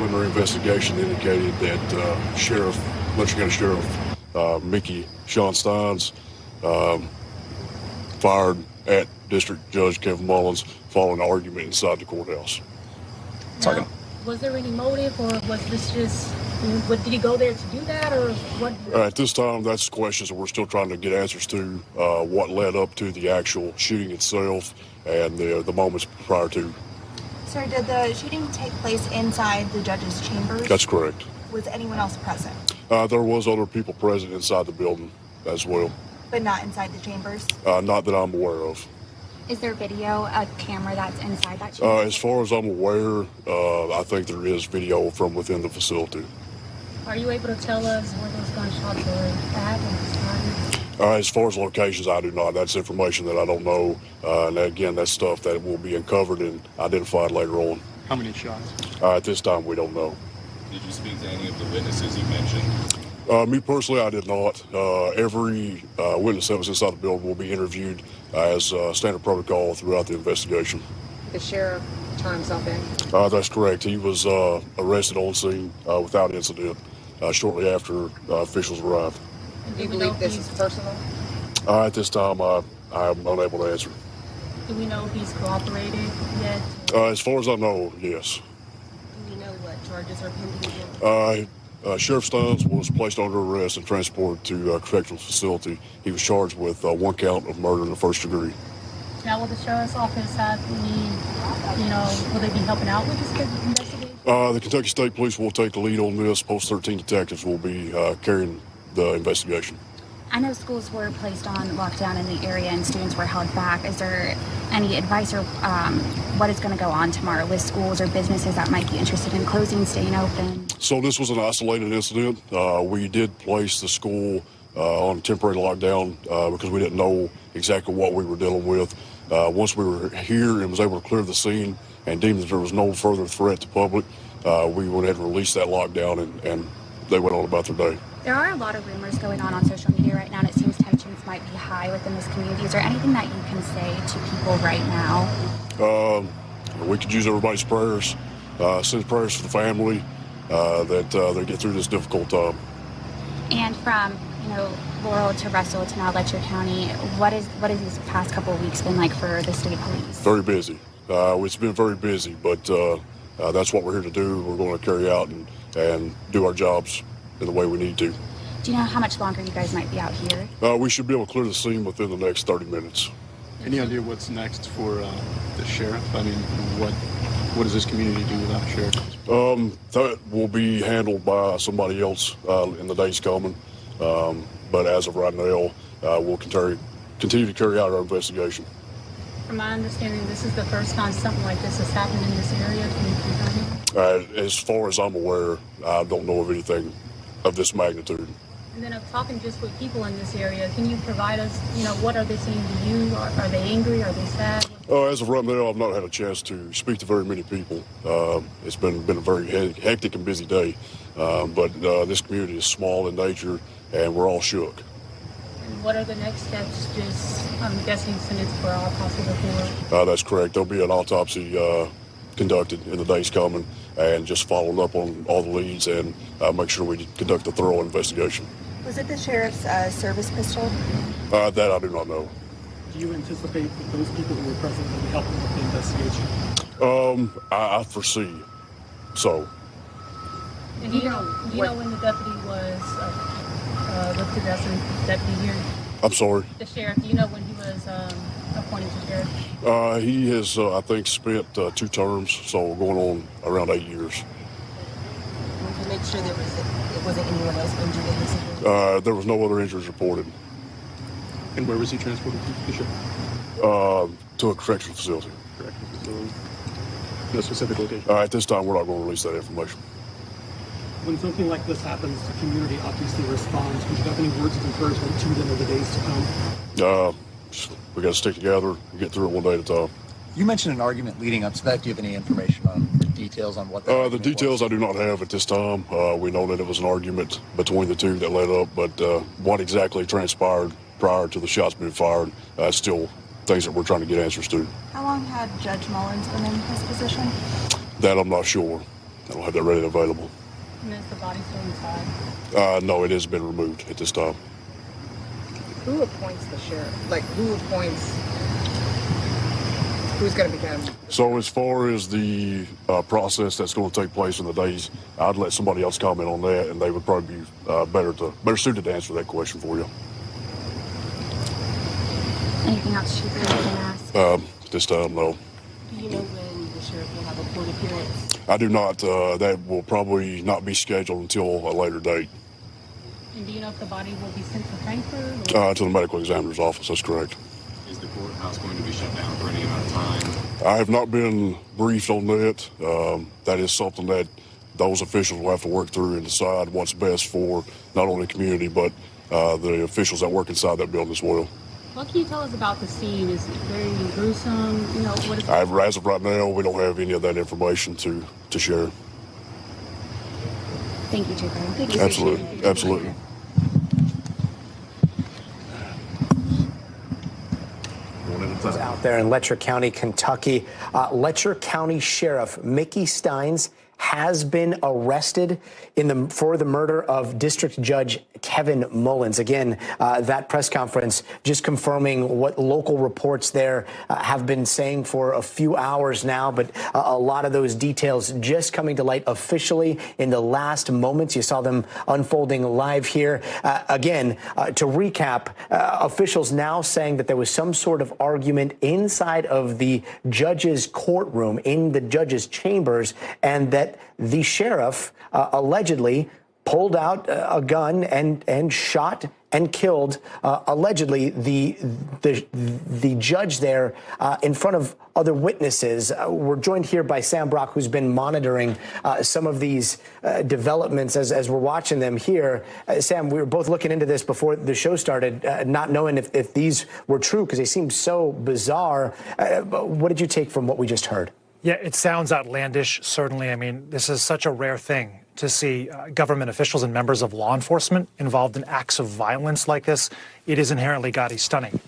preliminary investigation indicated that Letcher County Sheriff Mickey Sean Steins fired at District Judge Kevin Mullins following an argument inside the courthouse. Now, was there any motive, or was this just, did he go there to do that, or what? At this time, that's questions that we're still trying to get answers to, what led up to the actual shooting itself and the moments prior to. Sir, did the shooting take place inside the judge's chambers? That's correct. Was anyone else present? There was other people present inside the building as well. But not inside the chambers? Not that I'm aware of. Is there video, a camera that's inside that chamber? As far as I'm aware, I think there is video from within the facility. Are you able to tell us where those gunshots were at and As far as locations, I do not. That's information that I don't know. And again, that's stuff that will be uncovered and identified later on. How many shots? At this time, we don't know. Did you speak to any of the witnesses you mentioned? Me personally, I did not. Every witness that was inside the building will be interviewed as standard protocol throughout the investigation. The sheriff turned himself in? That's correct. He was arrested on scene without incident shortly after officials arrived. Do you believe this is personal? At this time, I'm unable to answer. do we know if he's cooperated yet? As far as I know, yes. Do we know what charges are pending again? Sheriff Steins was placed under arrest and transported to a correctional facility. He was charged with one count of murder in the first degree. Now, will the sheriff's office have any, will they be helping out with this investigation? The Kentucky State Police will take the lead on this. Post 13 detectives will be carrying the investigation. I know schools were placed on lockdown in the area and students were held back. Is there any advice or what is going to go on tomorrow with schools or businesses that might be interested in closing, staying open? So this was an isolated incident. We did place the school on temporary lockdown because we didn't know exactly what we were dealing with. Once we were here and was able to clear the scene and deemed that there was no further threat to public, we went ahead and released that lockdown and they went on about their day. There are a lot of rumors going on social media right now, and it seems tensions might be high within this community. Is there anything that you can say to people right now? We could use everybody's prayers, send prayers for the family, that they get through this difficult time. And from, Laurel to Russell to now Letcher County, what is these past couple of weeks been like for the state police? Very busy. It's been very busy, but that's what we're here to do. We're going to carry out and do our jobs in the way we need to. Do you know how much longer you guys might be out here? We should be able to clear the scene within the next 30 minutes. Any idea what's next for the sheriff? I mean, what does this community do without a sheriff? That will be handled by somebody else in the days coming. But as of right now, we'll continue to carry out our investigation. From my understanding, this is the first time something like this has happened in this area. Can you confirm it? As far as I'm aware, I don't know of anything of this magnitude. And then of talking just with people in this area, can you provide us, what are they saying to you? Are they angry? Are they sad? As of right now, I've not had a chance to speak to very many people. It's been a very hectic and busy day. But this community is small in nature, and we're all shook. And what are the next steps? I'm guessing send it for autopsy report. That's correct. There'll be an autopsy conducted in the days coming, and just following up on all the leads and make sure we conduct a thorough investigation. Was it the sheriff's service pistol? That I do not know. Do you anticipate that those people who were present will be helping with the investigation? I foresee so. And do you know when the deputy was lifted as a deputy here? I'm sorry? The sheriff, do you know when he was appointed to sheriff? He has, I think, spent 2 terms, so going on around 8 years. To make sure there wasn't anyone else injured in this incident? There was no other injuries reported. And where was he transported to, the sheriff? To a correctional facility. Correctional facility. No specific location? At this time, we're not going to release that information. When something like this happens, the community obviously responds. Would you have any words of encouragement to them in the days to come? We got to stick together and get through it one day at a time. You mentioned an argument leading up to that. Do you have any information on the details on what that The details was? I do not have at this time. We know that it was an argument between the two that led up, but what exactly transpired prior to the shots being fired, still things that we're trying to get answers to. How long had Judge Mullins been in his position? That I'm not sure. I don't have that ready and available. And is the body still inside? No, it has been removed at this time. Who appoints the sheriff? Like, who appoints? Who's going to be kind of? So as far as the process that's going to take place in the days, I'd let somebody else comment on that, and they would probably be better suited to answer that question for you. Anything else you can ask? This time, no. Do you know when the sheriff will have a court appearance? I do not. That will probably not be scheduled until a later date. And do you know if the body will be sent to Frankfurt? Or? To the medical examiner's office, that's correct. Is the courthouse going to be shut down for any amount of time? I have not been briefed on that. That is something that those officials will have to work through and decide what's best for not only the community, but the officials that work inside that building as well. What can you tell us about the scene? Is it very gruesome? You know, what is As of right now, we don't have any of that information to share. Thank you, Trooper. Thank you. Absolutely. Absolutely. Out there in Letcher County, Kentucky, Letcher County Sheriff Mickey Steins has been arrested for the murder of District Judge Kevin Mullins. Again, that press conference just confirming what local reports there have been saying for a few hours now, but a lot of those details just coming to light officially in the last moments. You saw them unfolding live here. Again, to recap, officials now saying that there was some sort of argument inside of the judge's courtroom, in the judge's chambers, and that the sheriff allegedly pulled out a gun and shot and killed allegedly the judge there in front of other witnesses. We're joined here by Sam Brock, who's been monitoring some of these developments as we're watching them here. Sam, we were both looking into this before the show started, not knowing if these were true because they seemed so bizarre. What did you take from what we just heard? Yeah, it sounds outlandish, certainly. I mean, this is such a rare thing to see government officials and members of law enforcement involved in acts of violence like this. It is inherently gaudy stunning.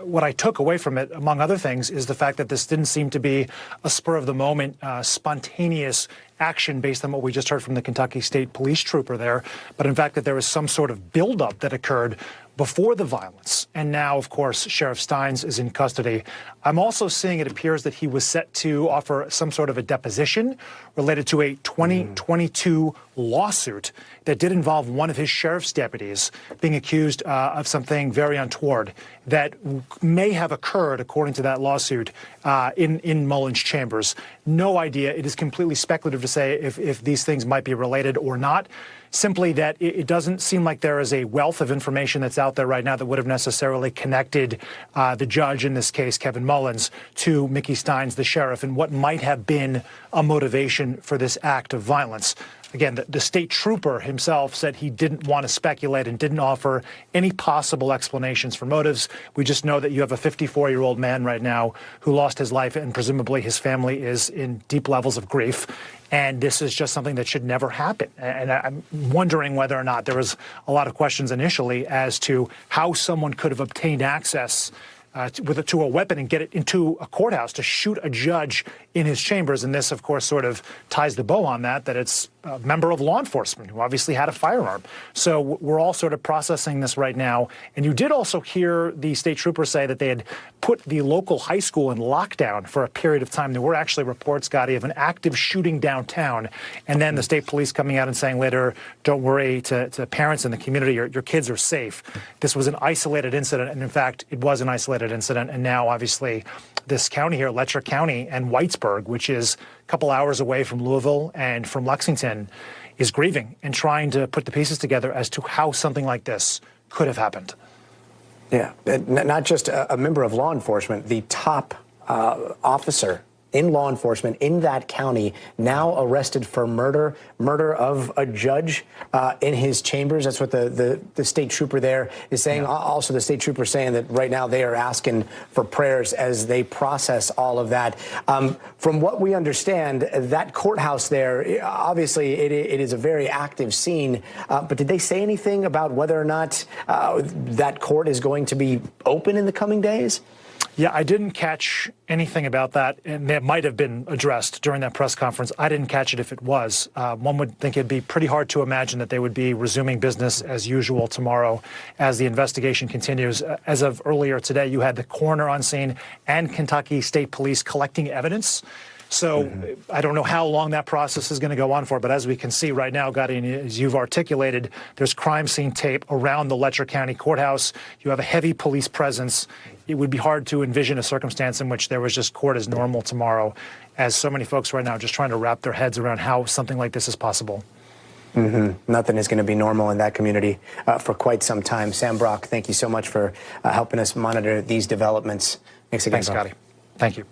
What I took away from it, among other things, is the fact that this didn't seem to be a spur-of-the-moment, spontaneous action based on what we just heard from the Kentucky State Police trooper there, but in fact that there was some sort of buildup that occurred before the violence. And now, of course, Sheriff Steins is in custody. I'm also seeing it appears that he was set to offer some sort of a deposition related to a 2022 lawsuit that did involve one of his sheriff's deputies being accused of something very untoward that may have occurred, according to that lawsuit, in Mullins' chambers. No idea. It is completely speculative to say if these things might be related or not. Simply that it doesn't seem like there is a wealth of information that's out there right now that would have necessarily connected the judge, in this case, Kevin Mullins, to Mickey Steins, the sheriff, and what might have been a motivation for this act of violence. Again, the state trooper himself said he didn't want to speculate and didn't offer any possible explanations for motives. We just know that you have a 54-year-old man right now who lost his life, and presumably his family is in deep levels of grief. And this is just something that should never happen. And I'm wondering whether or not there was a lot of questions initially as to how someone could have obtained access to a weapon and get it into a courthouse to shoot a judge in his chambers. And this, of course, sort of ties the bow on that it's a member of law enforcement who obviously had a firearm. So we're all sort of processing this right now. And you did also hear the state trooper say that they had put the local high school in lockdown for a period of time. There were actually reports, Gotti, of an active shooting downtown. And then the state police coming out and saying later, don't worry, to parents in the community, your kids are safe. This was an isolated incident. And in fact, it was an isolated incident. And now, obviously, this county here, Letcher County and Whitesburg, which is a couple hours away from Louisville and from Lexington, is grieving and trying to put the pieces together as to how something like this could have happened. Yeah, not just a member of law enforcement, the top officer in law enforcement in that county now arrested for murder of a judge in his chambers. That's what the state trooper there is saying. Yeah. Also, the state trooper saying that right now they are asking for prayers as they process all of that. From what we understand, that courthouse there, obviously it is a very active scene. But did they say anything about whether or not that court is going to be open in the coming days? Yeah, I didn't catch anything about that, and it might have been addressed during that press conference. I didn't catch it if it was. One would think it'd be pretty hard to imagine that they would be resuming business as usual tomorrow as the investigation continues. As of earlier today, you had the coroner on scene and Kentucky State Police collecting evidence. So I don't know how long that process is going to go on for, but as we can see right now, Gotti, as you've articulated, there's crime scene tape around the Letcher County Courthouse. You have a heavy police presence. It would be hard to envision a circumstance in which there was just court as normal tomorrow, as so many folks right now are just trying to wrap their heads around how something like this is possible. Nothing is going to be normal in that community for quite some time. Sam Brock, thank you so much for helping us monitor these developments. Thanks again, Thanks, Gotti. Thank you.